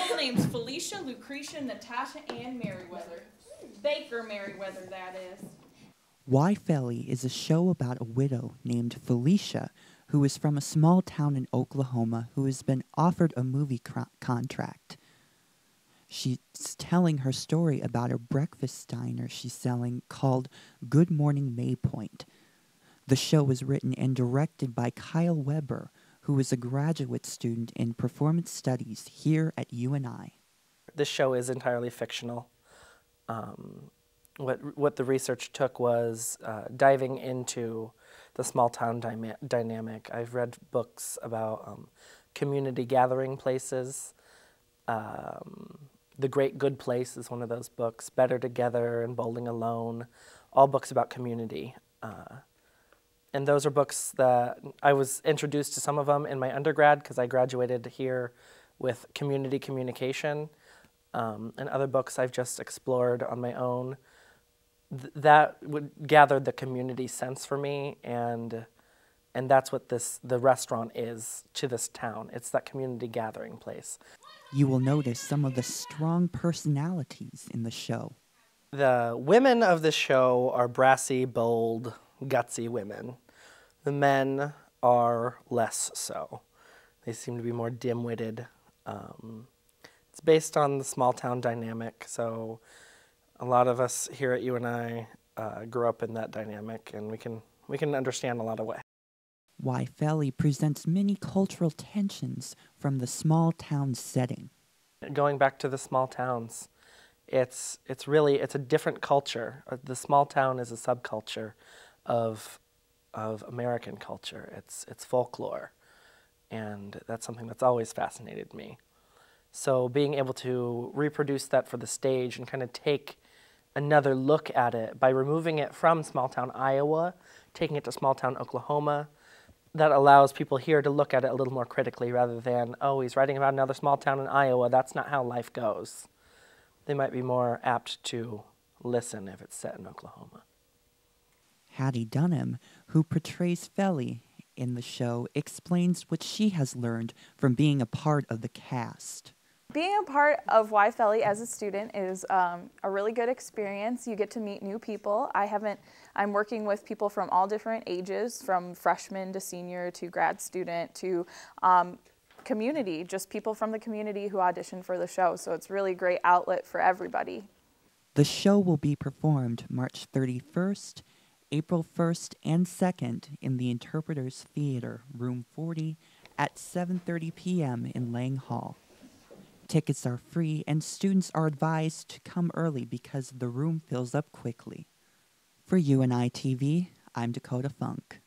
Full names Felicia, Lucretia, Natasha, and Merriweather. Baker Merriweather, that is. Why Felly is a show about a widow named Felicia who is from a small town in Oklahoma who has been offered a movie contract. She's telling her story about a breakfast diner she's selling called Good Morning Maypoint. The show was written and directed by Kyle Weber, who is a graduate student in performance studies here at UNI. This show is entirely fictional. What the research took was diving into the small town dynamic. I've read books about community gathering places. The Great Good Place is one of those books, Better Together and Bowling Alone, all books about community. And those are books that I was introduced to some of them in my undergrad because I graduated here with community communication. And other books I've just explored on my own. That would gather the community sense for me, and that's what the restaurant is to this town. It's that community gathering place. You will notice some of the strong personalities in the show. The women of the show are brassy, bold, gutsy women. The men are less so. They seem to be more dim-witted. It's based on the small town dynamic, so a lot of us here at UNI grew up in that dynamic, and we can understand a lot of ways. Why Felly presents many cultural tensions from the small town setting. Going back to the small towns, it's a different culture. The small town is a subculture of American culture. It's folklore, and that's something that's always fascinated me. So being able to reproduce that for the stage and kind of take another look at it by removing it from small town Iowa, taking it to small town Oklahoma, that allows people here to look at it a little more critically rather than, oh, he's writing about another small town in Iowa, that's not how life goes. They might be more apt to listen if it's set in Oklahoma. Hattie Dunham, who portrays Felly in the show, explains what she has learned from being a part of the cast. Being a part of Why Felly as a student is a really good experience. You get to meet new people. I'm working with people from all different ages, from freshman to senior to grad student to community, just people from the community who audition for the show. So it's really a great outlet for everybody. The show will be performed March 31st, April 1st, and 2nd in the Interpreters Theater, Room 40, at 7:30 p.m. in Lang Hall. Tickets are free, and students are advised to come early because the room fills up quickly. For UNI-TV, I'm Dakota Funk.